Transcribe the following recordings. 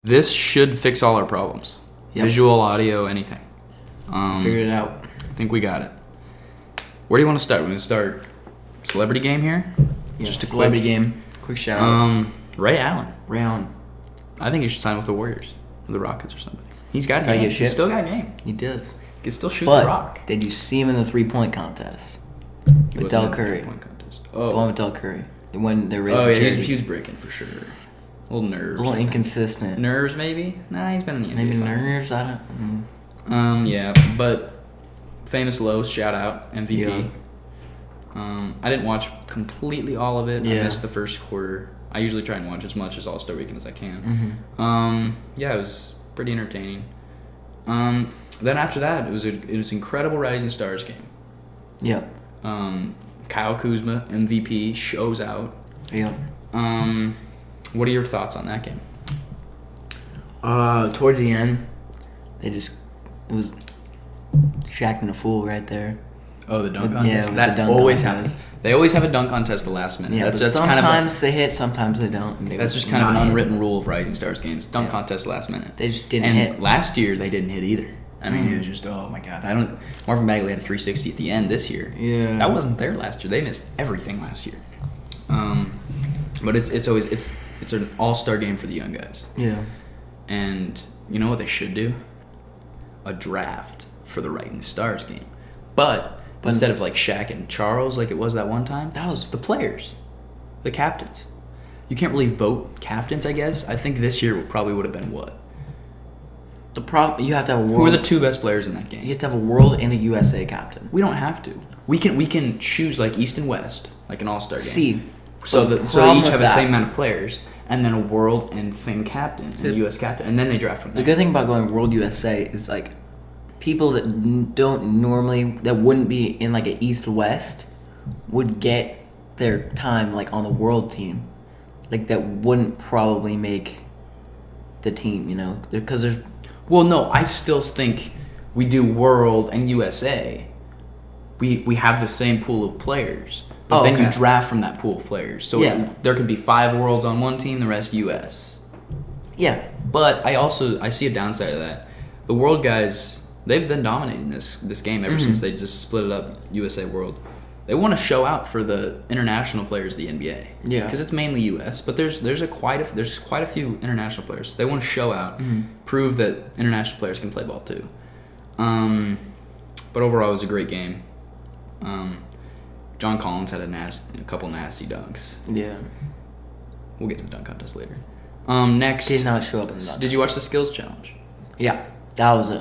This should fix all our problems. Yep. Visual, audio, anything. Figured it out. I think we got it. Where do you want to start? We're going to start celebrity game here? Yeah, just a celebrity game. Quick shout out. Ray Allen. Ray Allen. I think he should sign with the Warriors or the Rockets or something. He's got game. He's still got game. He does. He can still shoot the rock. Did you see him in the 3-point contest? With Del Curry. The one with Del Curry. When they're raising he was breaking for sure. A little nerves. A little inconsistent. Nerves, maybe? Nah, he's been in the NBA. Maybe nerves? I don't. Yeah, but Famous Lowe's, shout out, MVP. Yeah. I didn't watch completely all of it. Yeah. I missed the first quarter. I usually try and watch as much as All-Star Weekend as I can. Mm-hmm. Yeah, it was pretty entertaining. Then after that, it was an incredible Rising Stars game. Yep. Kyle Kuzma, MVP, shows out. Yep. What are your thoughts on that game? Towards the end, it was Shaq and a fool right there. Oh, the dunk contest? Yeah, that always happens. They always have a dunk contest the last minute. Yeah, that's sometimes they hit, sometimes they don't. That's just kind of an unwritten rule of Rising Stars games. Dunk contest last minute. They just didn't hit. Last year, they didn't hit either. I mean, it was just, oh my God. Marvin Bagley had a 360 at the end this year. Yeah. That wasn't there last year. They missed everything last year. But it's an all-star game for the young guys. Yeah. And you know what they should do? A draft for the Rising Stars game. But instead of like Shaq and Charles like it was that one time, that was the players, the captains. You can't really vote captains, I guess. I think this year probably would have been what? You have to have a world. Who are the two best players in that game? You have to have a world and a USA captain. We don't have to. We can choose like East and West, like an all-star game. See, so they each have the same amount of players, and then a world and thing captain, and a US captain, and then they draft from there. The good thing about going World USA is like people that wouldn't be in like an East-West would get their time like on the world team, like that wouldn't probably make the team, you know, because there's. Well, no, I still think we do World and USA. We have the same pool of players, but then you draft from that pool of players. So there could be 5 Worlds on one team, the rest US. Yeah, but I see a downside of that. The World guys, they've been dominating this game ever since they just split it up USA World. They want to show out for the international players of the NBA. Yeah. Because it's mainly US, but there's quite a few international players. They want to show out, prove that international players can play ball too. But overall, it was a great game. John Collins had a couple nasty dunks. Yeah. We'll get to the dunk contest later. Next, did not show up in the dunk. Did you watch the skills challenge? Yeah, that was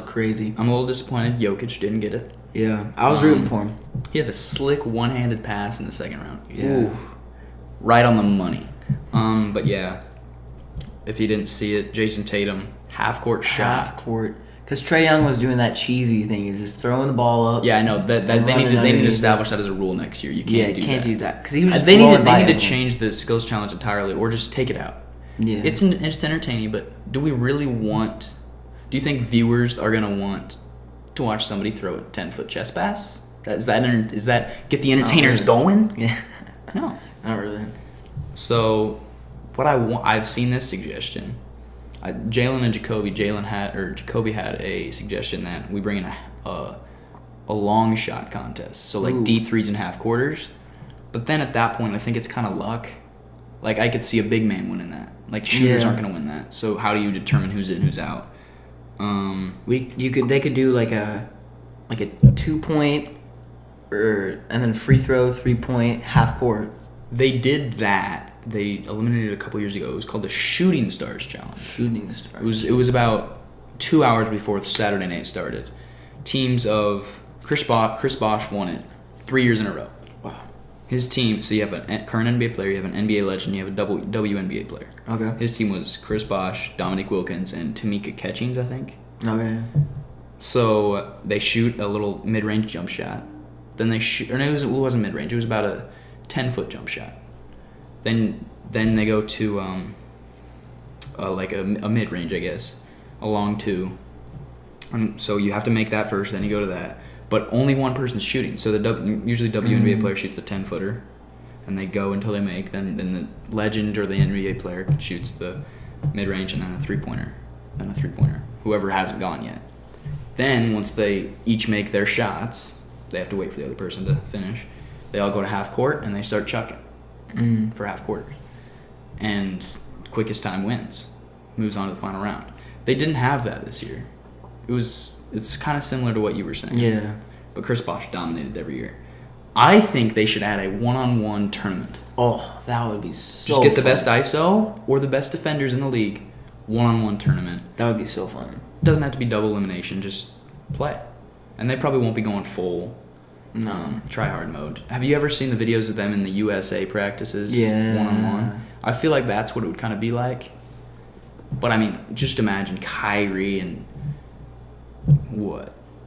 crazy. I'm a little disappointed. Jokic didn't get it. Yeah, I was rooting for him. He had the slick one-handed pass in the second round. Yeah. Oof. Right on the money. But yeah, if you didn't see it, Jason Tatum, half-court shot. Half-court. Because Trae Young was doing that cheesy thing. He's just throwing the ball up. Yeah, I know. They need to establish that as a rule next year. You can't do that. Yeah, can't do that. Because he was just they need to change the skills challenge entirely or just take it out. Yeah. It's entertaining, but do we really want... Do you think viewers are going to want to watch somebody throw a 10-foot chest pass? Is that get the entertainers going? Yeah. No. Not really. So, I've seen this suggestion. Jalen and Jacoby had a suggestion that we bring in a long shot contest. So like deep threes and half quarters. But then at that point, I think it's kind of luck. Like I could see a big man winning that. Like shooters aren't going to win that. So how do you determine who's in, who's out? They could do like a 2-point and then free throw, 3-point, half court. They did that. They eliminated it a couple years ago. It was called the Shooting Stars Challenge. Shooting Stars. It was about 2 hours before Saturday night started. Teams of Chris Bosh won it 3 years in a row. Wow. His team. So you have a current NBA player, you have an NBA legend, you have a WNBA player. Okay. His team was Chris Bosh, Dominique Wilkins, and Tamika Catchings, I think. Okay. So they shoot a little mid-range jump shot. Then they shoot. Or no, it wasn't mid-range. It was about a 10-foot jump shot. Then they go to like a mid-range, I guess, a long 2. So you have to make that first, then you go to that. But only one person's shooting. So usually WNBA player shoots a 10-footer, and they go until they make. Then the legend or the NBA player shoots the mid-range, and then a three-pointer, whoever hasn't gone yet. Then once they each make their shots, they have to wait for the other person to finish. They all go to half court and they start chucking for half quarters. And quickest time wins, moves on to the final round. They didn't have that this year. It's kind of similar to what you were saying. Yeah. But Chris Bosh dominated every year. I think they should add a one-on-one tournament. Oh, that would be so Just get the fun. best ISO or the best defenders in the league, one-on-one tournament. That would be so fun. Doesn't have to be double elimination, just play. And they probably won't be going full try-hard mode. Have you ever seen the videos of them in the USA practices? Yeah. One-on-one? I feel like that's what it would kind of be like. But, I mean, just imagine Kyrie and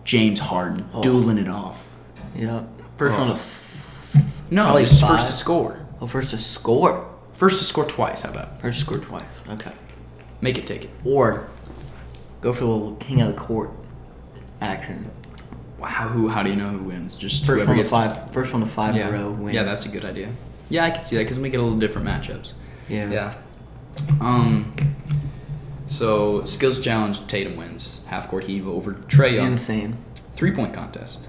James Harden dueling it off. Yeah. First one to... No, Probably just 5. first to score. Oh, first to score. First to score twice, how about? First to score twice. Okay. Make it take it. Or go for a little king of the court action. Wow, how do you know who wins? Just First whoever one to gets five. First one to 5 in a row wins. Yeah, that's a good idea. Yeah, I can see that because we get a little different matchups. Yeah. So skills challenge, Tatum wins. Half court heave over Trae Young. Insane. 3-point contest.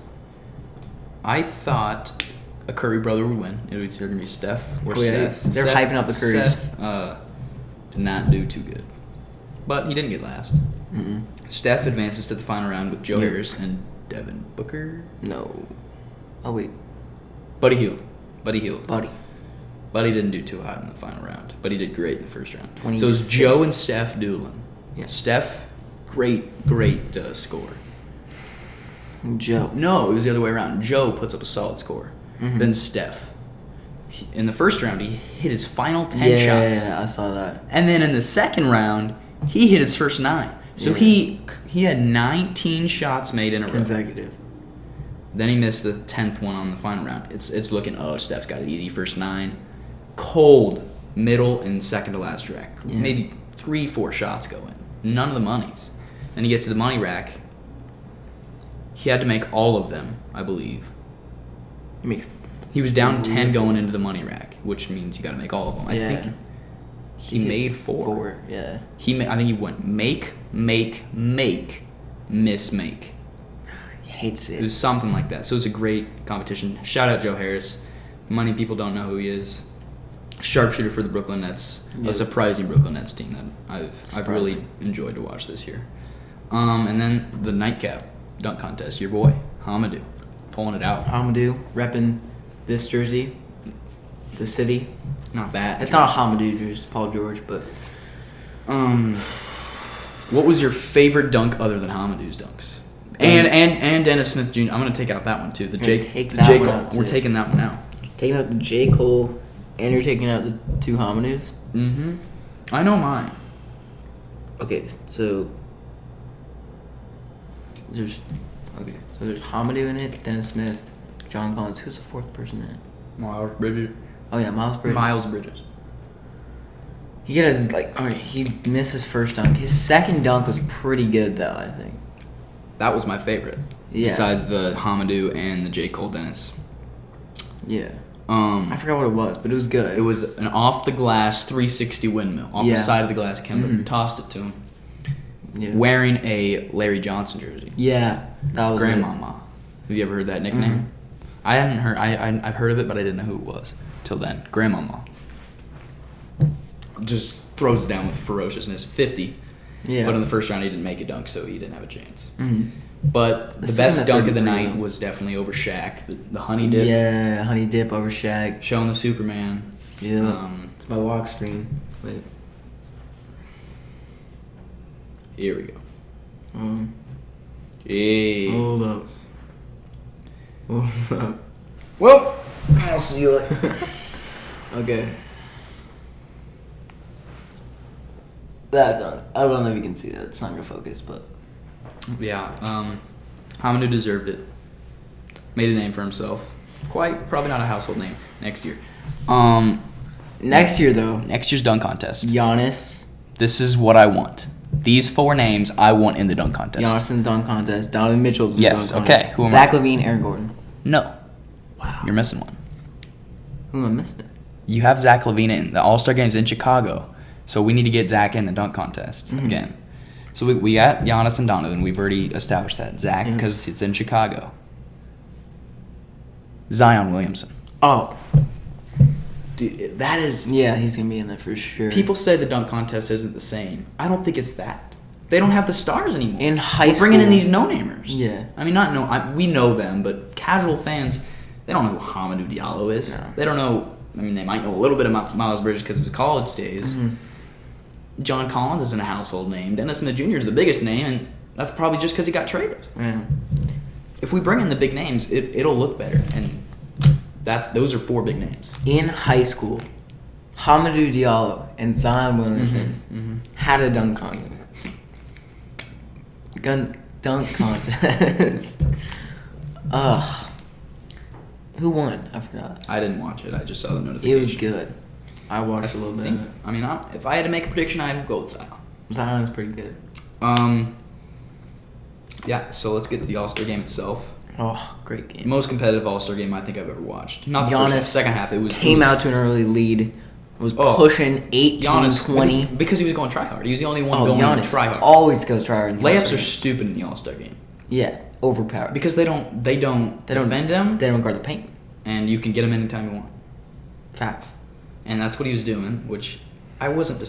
I thought a Curry brother would win. It was either gonna be Steph or Seth. They're hyping up the Currys. Seth did not do too good, but he didn't get last. Mm-mm. Steph advances to the final round with Joe Yeah. Harris and Devin Booker. No. Oh wait, Buddy Hield. buddy. Didn't do too hot in the final round, but he did great in the first round. 26. So it was Joe and Steph dueling. Yeah. Steph, great score. Joe. No, it was the other way around. Joe puts up a solid score. Mhm. Then Steph. In the first round, he hit his final 10 shots. Yeah, I saw that. And then in the second round, he hit his first 9. So Yeah. he had 19 shots made in a row. Consecutive. Then he missed the 10th one on the final round. It's looking, Steph's got it easy. First 9. Cold, middle, and second to last rack. Yeah. Maybe 3-4 shots go in. None of the monies. Then he gets to the money rack. He had to make all of them, I believe. He was down 10 going into the money rack, which means you got to make all of them. I think he made 4. Yeah. I think he went make, miss, make. He hates It it. was something like that. So it was a great competition. Shout out Joe Harris. Many people don't know who he is. Sharpshooter for the Brooklyn Nets. Yep. A surprising Brooklyn Nets team that I've really enjoyed to watch this year. And then the nightcap dunk contest. Your boy Hamadou pulling it out. Hamadou repping this jersey, the city. Not that. It's not a Hamadou jersey, it's Paul George, but What was your favorite dunk other than Hamadou's dunks? And Dennis Smith Jr. I'm gonna take out that one too. The J that one Cole. out, We're too. taking that one out. taking out the J. Cole, and you're taking out the 2 Hamadous. Mm-hmm. I know mine. Okay, so there's Hamadou in it, Dennis Smith, John Collins. Who's the 4th person in it? Miles Bridges. Oh yeah, Miles Bridges. Miles Bridges. He got his he missed his first dunk. His second dunk was pretty good though, I think. That was my favorite. Yeah. Besides the Hamadou and the J. Cole Dennis. Yeah. I forgot what it was, but it was good. It was an off the glass 360 windmill off the Yeah. side of the glass. Kemba Mhm. tossed it to him, Yeah. wearing a Larry Johnson jersey. Yeah, that was Grandmama. Have you ever heard that nickname? Mhm. I hadn't heard. I've heard of it, but I didn't know who it was till then. Grandmama. Just throws it down with ferociousness. 50. Yeah. But in the first round, he didn't make a dunk, so he didn't have a chance. Mhm. But the The best second dunk and of the third night round. was definitely over Shaq. The honey dip. Yeah, honey dip over Shaq. Showing the Superman. Yeah. It's my lock screen. Wait. Here we go. Hey. Hold up. Hold up. Well, I'll see you later. Okay. That done. I don't know if you can see that. It's not gonna focus, but Yeah. Hamadou deserved it. Made a name for himself. Probably not a household name next year. next year though, Next year's dunk contest. Giannis. This is what I want. These 4 names I want in the dunk contest. Giannis in the dunk contest. Donovan Mitchell's in Yes, the dunk okay. contest. Who am Zach I? LaVine, Aaron Gordon. No. Wow. You're missing one. Who am I missing? You have Zach LaVine in. The All-Star Game's in Chicago. So we need to get Zach in the dunk contest again. So we got Giannis and Donovan. We've already established that. Zach, because it's in Chicago. Zion Williamson. Oh, Dude, that is... yeah, he's going to be in there for sure. People say the dunk contest isn't the same. I don't think it's that. They don't have the stars anymore. In high We're bringing in school- these no-namers. Yeah. I mean, we know them, but casual fans, they don't know who Hamidou Diallo is. No. They don't know... I mean, they might know a little bit about Miles Bridges because of his college days. John Collins isn't a household name. Dennis Smith Jr. is the biggest name, and that's probably just because he got traded. Yeah. If we bring in the big names, it'll look better, and those are 4 big names. In high school, Hamidou Diallo and Zion Williamson had a dunk contest. Dunk contest. Ugh. Who won? I forgot. I didn't watch it. I just saw the notification. It was good. I watched a little bit of it. I mean, if I had to make a prediction, I'd go with Zion. Zion was pretty good. Yeah, so let's get to the All-Star game itself. Oh, great game. Most competitive All-Star game I think I've ever watched. Not the Giannis first half, second half. It was came out to an early lead. Was Oh, pushing 18, Giannis 20. because he was going try hard. He was the only one Oh, going Giannis try hard. always goes try hard. in the Layups All-Star are games. stupid in the All-Star game Yeah, overpowered. because they don't defend them, They don't guard the paint. and you can get them anytime you want. Facts. And that's what he was doing, which I wasn't.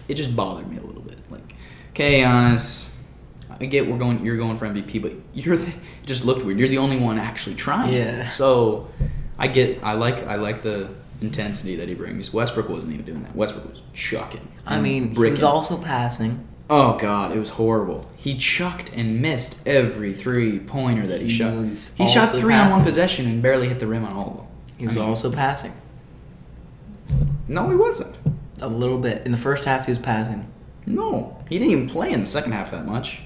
It just bothered me a little bit. Like, okay, Giannis, I get you're going for MVP, but it just looked weird. You're the only one actually trying. Yeah. So I like the intensity that he brings. Westbrook wasn't even doing that. Westbrook was chucking. I and mean, he bricking. was also passing. Oh God, it was horrible. He chucked and missed every 3-pointer that he shot. was He shot also 3 on one passing. possession and barely hit the rim on all of them. He was also passing. No, he wasn't. A little bit. In the first half, he was passing. No, he didn't even play in the second half that much.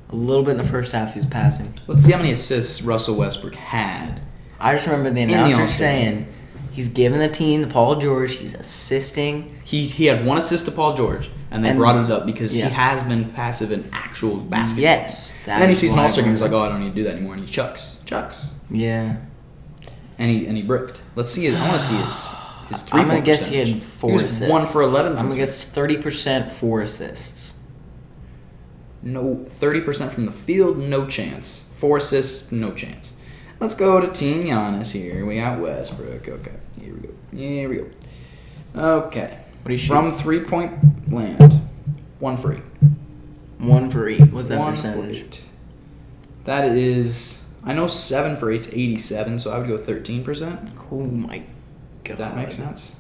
A little bit in the first half, he was passing. Let's see how many assists Russell Westbrook had. I just remember the the announcer All-Star saying he's giving the team to Paul George. He's assisting. He had 1 assist to Paul George, and they And- brought it up because yeah. he has been passive in actual basketball. Yes. And then he that's sees an why I All-Star game, he's like, remember. oh, I don't need to do that anymore, and he chucks. Yeah. And he bricked. Let's see it. I want to see his 3-point I'm going to guess he percentage. had 4 He was assists. 1 for 11. I'm from going to guess 30% 4 assists. No, 30% from the field, no chance. 4 assists, no chance. Let's go to Team Giannis here. We got Westbrook. Okay, here we go. Okay. What do you shoot? From 3-point land, 1 for 8. 1 for 8. What's that 1 percentage? for 8. That is, I know 7 for 8 is 87, so I would go 13%. Oh my god. If that makes sense.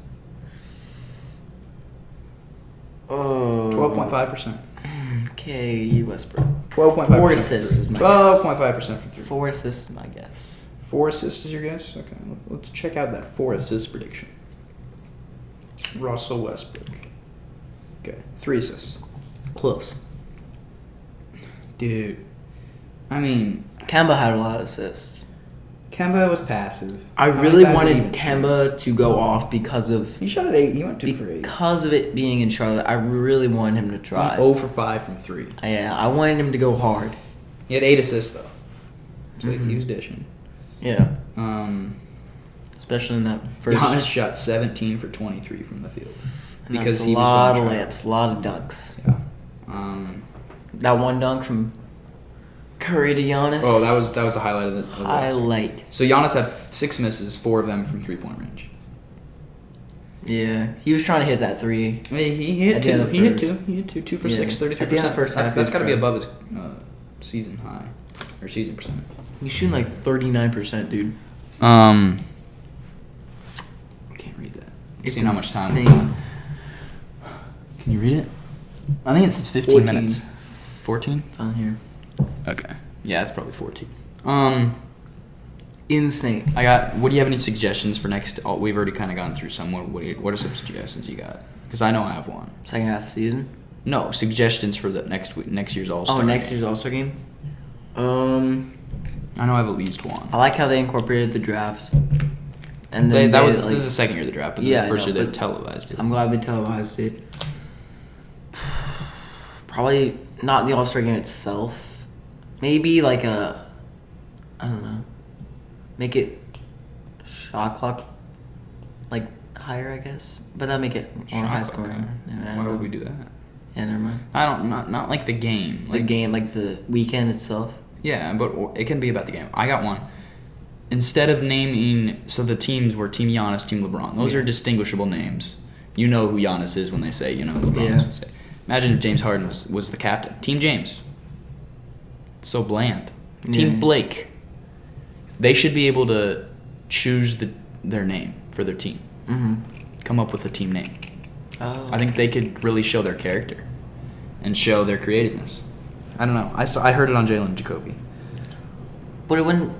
Oh. 12.5%. Okay, Westbrook. 12.5%. 4 assists is my 12.5% from 3. 4 assists is my guess. 4 assists is your guess? Okay, let's check out that 4 assist prediction. Russell Westbrook. Okay, 3 assists. Close. Dude, I mean, Kemba had a lot of assists. Kemba was passive. I How many really times did he wanted even Kemba to go off because of He shot at 8. He went 2 for 8. because of it being in Charlotte. I really wanted him to try. 0 for 5 from 3. Yeah, I wanted him to go hard. He had 8 assists though, so he was dishing. Yeah, Um, especially in that first. Giannis shot 17 for 23 from the field and because that's he a was lot of going to try. layups, a lot of dunks. Yeah. That one dunk from Curry to Giannis. Oh, that was a highlight of the highlight. So Giannis had 6 misses, 4 of them from 3-point range. Yeah, he was trying to hit that 3. I mean, he hit At the 2. end of He hit first. 2. He hit 2. 2 for Yeah. 6, At the end of 33%. first half, That's he got to be tried. above his season high or season percent. He's shooting like 39%, dude. I can't read that. It's Seeing how much time. insane. Can you read it? I think it says 15 14. minutes. 14? It's on here. Okay. Yeah, it's probably 14. Insane. What do you have any suggestions for next? Oh, we've already kind of gone through some. What are some suggestions you got? Because I know I have one. Second half of the season. No, suggestions for the next year's All-Star. Oh, next year's All-Star game. I know I have at least one. I like how they incorporated the draft. And then This is the second year of the draft, but this Yeah, is the first I know, year they but televised it. I'm glad they televised it. Probably not the All-Star game itself. Maybe like I don't know. Make it shot clock. Like higher, I guess. But that'll make it more high scoring. Okay. Yeah, Why would we do that? Yeah, never mind. I don't. Not like the game. The game, like the weekend itself. Yeah, but it can be about the game. I got one. Instead of naming, so the teams were Team Giannis, Team LeBron. Those are distinguishable names. You know who Giannis is when they say, LeBron's would say. Imagine if James Harden was the captain. Team James. So bland. Team Blake. They should be able to choose their name for their team. Mm-hmm. Come up with a team name. Oh. I think they could really show their character and show their creativeness. I don't know. I heard it on Jalen Jacoby. But it wouldn't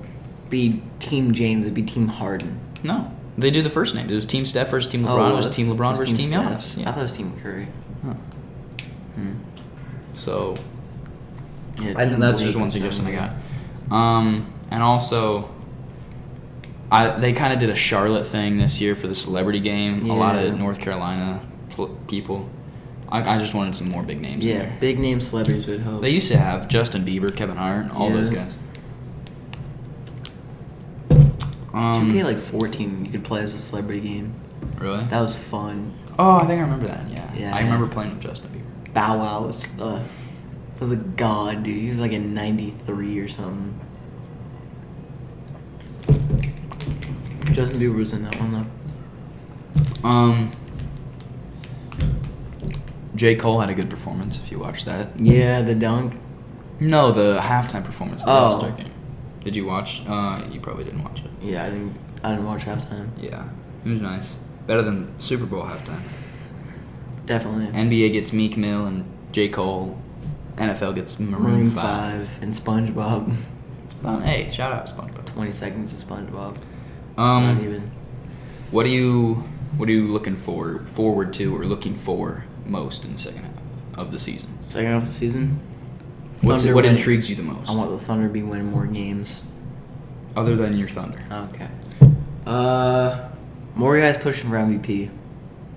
be Team James, it'd be Team Harden. No. They do the first name. It was Team Steph versus Team LeBron. It was Team LeBron versus Team Steph. Giannis. Yeah. I thought it was Team Curry. Huh. So, Yeah, I think Team that's Blake just one or suggestion I something. got. And also, they kind of did a Charlotte thing this year for the celebrity game. A lot Yeah. of North Carolina people. I just wanted some more big names in Yeah, there. big name celebrities would hope. They used to have Justin Bieber, Kevin Hart, all those guys. 2K like 14, you could play as a celebrity game. Really? That was fun. Oh, I think I remember that. Yeah. Yeah. I remember playing with Justin Bieber. Bow Wow was a god, dude. He was like in '93 or something. Justin Bieber was in that one though. J. Cole had a good performance. If you watched that. Yeah, the dunk. No, the halftime performance of the Oh. All-Star game. Did you watch? You probably didn't watch it. Yeah, I didn't watch halftime. Yeah, it was nice. Better than Super Bowl halftime. Definitely. NBA gets Meek Mill and J. Cole. NFL gets Maroon 5. and SpongeBob. Hey, shout out SpongeBob. 20 seconds of SpongeBob. Not even. What are you looking forward to or looking for most in the second half of the season? Second half of the season. What Thunder intrigues you the most? I want the Thunder to be winning more games. Other than your Thunder. Okay. More guys pushing for MVP.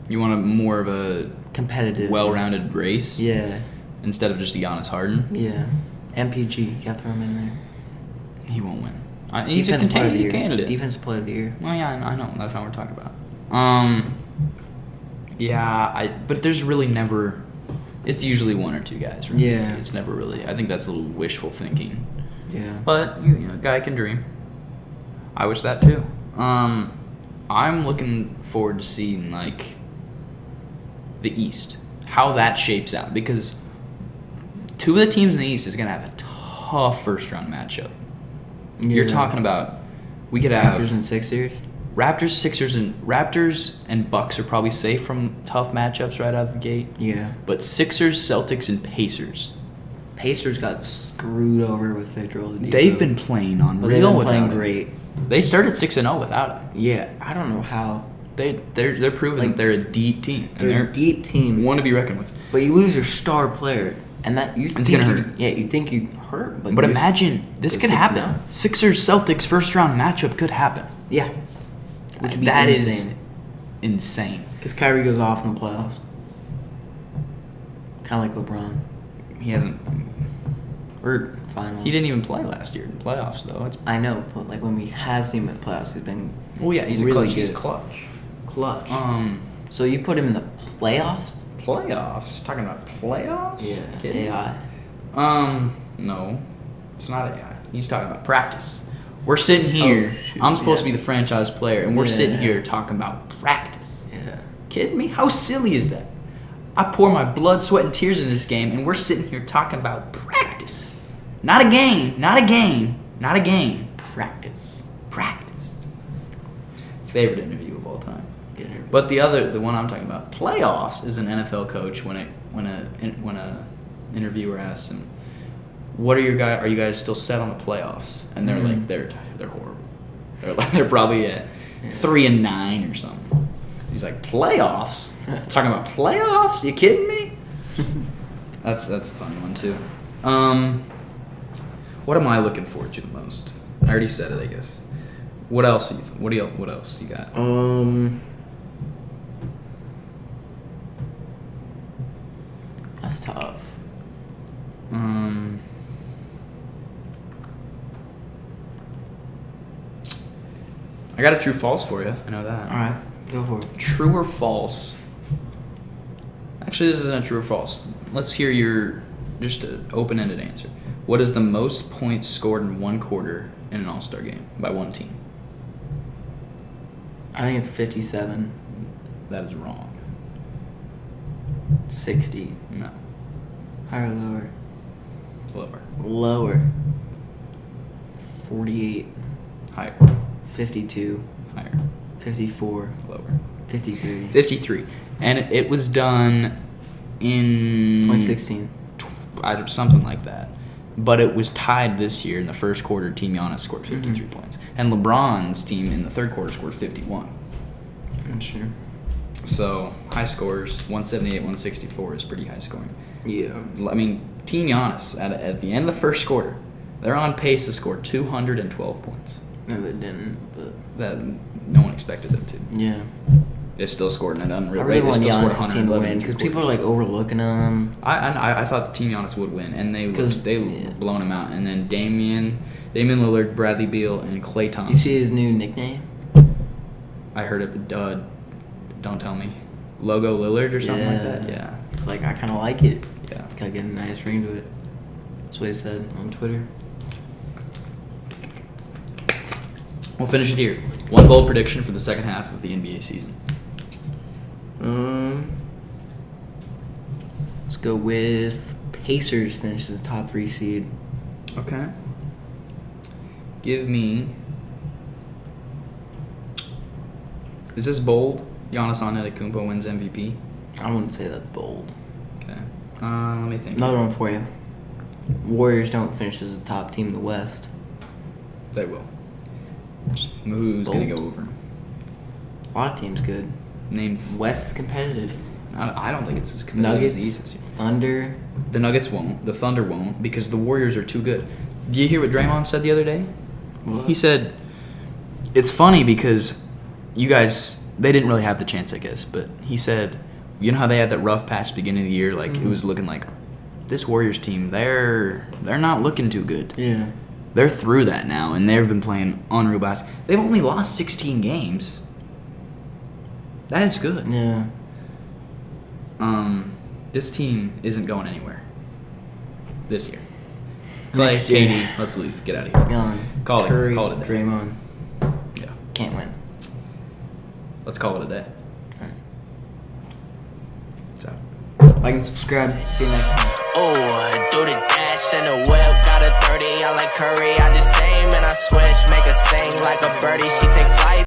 You want more of a Competitive. well-rounded race? Yeah. Instead of just Giannis Harden? Yeah. MPG. You gotta throw him in there. He won't win. He's a candidate. Defensive player of the year. Well, yeah, I know. That's not what we're talking about. But there's really never. It's usually one or two guys. Right? Yeah. It's never really. I think that's a little wishful thinking. Yeah. But a guy can dream. I wish that too. I'm looking forward to seeing like the East, how that shapes out, because two of the teams in the East is gonna have a tough first round matchup. You're talking about we could have Raptors and Sixers. Raptors and Bucks are probably safe from tough matchups right out of the gate. Yeah. But Sixers, Celtics, and Pacers. Pacers got screwed over with Victor Oladipo. They've been playing unreal But they've been without playing him. great. They started 6-0 without him. Yeah, I don't know how. They're proving Like, that they're a deep team. And They're a deep team. one to be reckoned with. But you lose your star player, and that you It's think gonna you- hurt. Yeah, you think you hurt, But you're- imagine this it's could 6-0. happen. Sixers Celtics first round matchup could happen. Yeah, which would be That is insane. insane. Because Kyrie goes off in the playoffs, kind of like LeBron He hasn't. or finals. He didn't even play last year in the playoffs though. It's I know, but like when we have seen him in playoffs, he's been he's really clutch. He's good. clutch. clutch. So So you put him in the playoffs? playoffs. Talking about playoffs? Kidding me? AI. No, it's not AI. He's talking about practice. We're sitting here. shoot, I'm supposed to yeah. be the franchise player, and we're Yeah. sitting here talking about practice. Yeah. Kidding me? How silly is that? I pour my blood, sweat, and tears in this game, and we're sitting here talking about practice. Not a game. Not a game. Not a game. Practice. Practice. Favorite interview of all time. Get her. But the one I'm talking about, playoffs, is an NFL coach when a interviewer asks him, "What are you guys still set on the playoffs?" And they're like, they're horrible. They're probably at 3-9 or something. He's like, playoffs? Talking about playoffs? You kidding me? That's a funny one too. What am I looking forward to the most? I already said it, I guess. What else? What else you got? That's tough. I got a true false for you. I know that. All right. Go for it. True or false? Actually, this isn't a true or false. Let's hear your just an open-ended answer. What is the most points scored in one quarter in an All-Star game by one team? I think it's 57. That is wrong. 60. No. Higher or lower? Lower. Lower. 48. Higher. 52. Higher. 54. Lower. 53. 53. And it was done in 2016. Something like that. But it was tied this year in the first quarter. Team Giannis scored 53 points. And LeBron's team in the third quarter scored 51. I'm sure. So, high scores. 178, 164 is pretty high scoring. Yeah. I mean, Team Giannis, at the end of the first quarter, they're on pace to score 212 points. No, they didn't, but... That no one expected them to. Yeah. They still scored an unreal I rate. really They want still scored Giannis' team to 111 win, in because three people are, quarters. like, overlooking them. I thought the Team Giannis would win, and they Yeah. blown him out. And then Damian Lillard, Bradley Beal, and Klay Thompson. You see his new nickname? I heard it. Don't tell me. Logo Lillard or something like that. Yeah. It's like, I kind of like it. Yeah. It's got to get a nice ring to it. That's what he said on Twitter. We'll finish it here. One bold prediction for the second half of the NBA season. Let's go with Pacers finish as the top 3 seed. Okay. Give me. Is this bold? Giannis Antetokounmpo wins MVP. I wouldn't say that's bold. Okay. Let me think. Another one for you. Warriors don't finish as the top team in the West. They will. Who's gonna go Bold. over 'em? A lot of teams good. Name. West is competitive. I don't think it's as competitive as the East Nuggets, this year. Thunder. The Nuggets won't. The Thunder won't because the Warriors are too good. Do you hear what Draymond said the other day? What? He said, it's funny because you guys, they didn't really have the chance, I guess, but he said, you know how they had that rough patch beginning of the year? Like, it was looking like, this Warriors team, they're not looking too good. Yeah. They're through that now, and they've been playing unreal basketball. They've only lost 16 games. That is good. Yeah. This team isn't going anywhere this year. Clay, Next year. Katie, let's leave. Get out of here. Gone. Call it. Curry, Call it a day. Draymond. Yeah. Can't win. Let's call it a day. Alright. So. Like and subscribe. See you next time. Oh, do the dash in the whip, got a 30, I like Curry, I just aim and I switch, make her sing like a birdie, she take flight.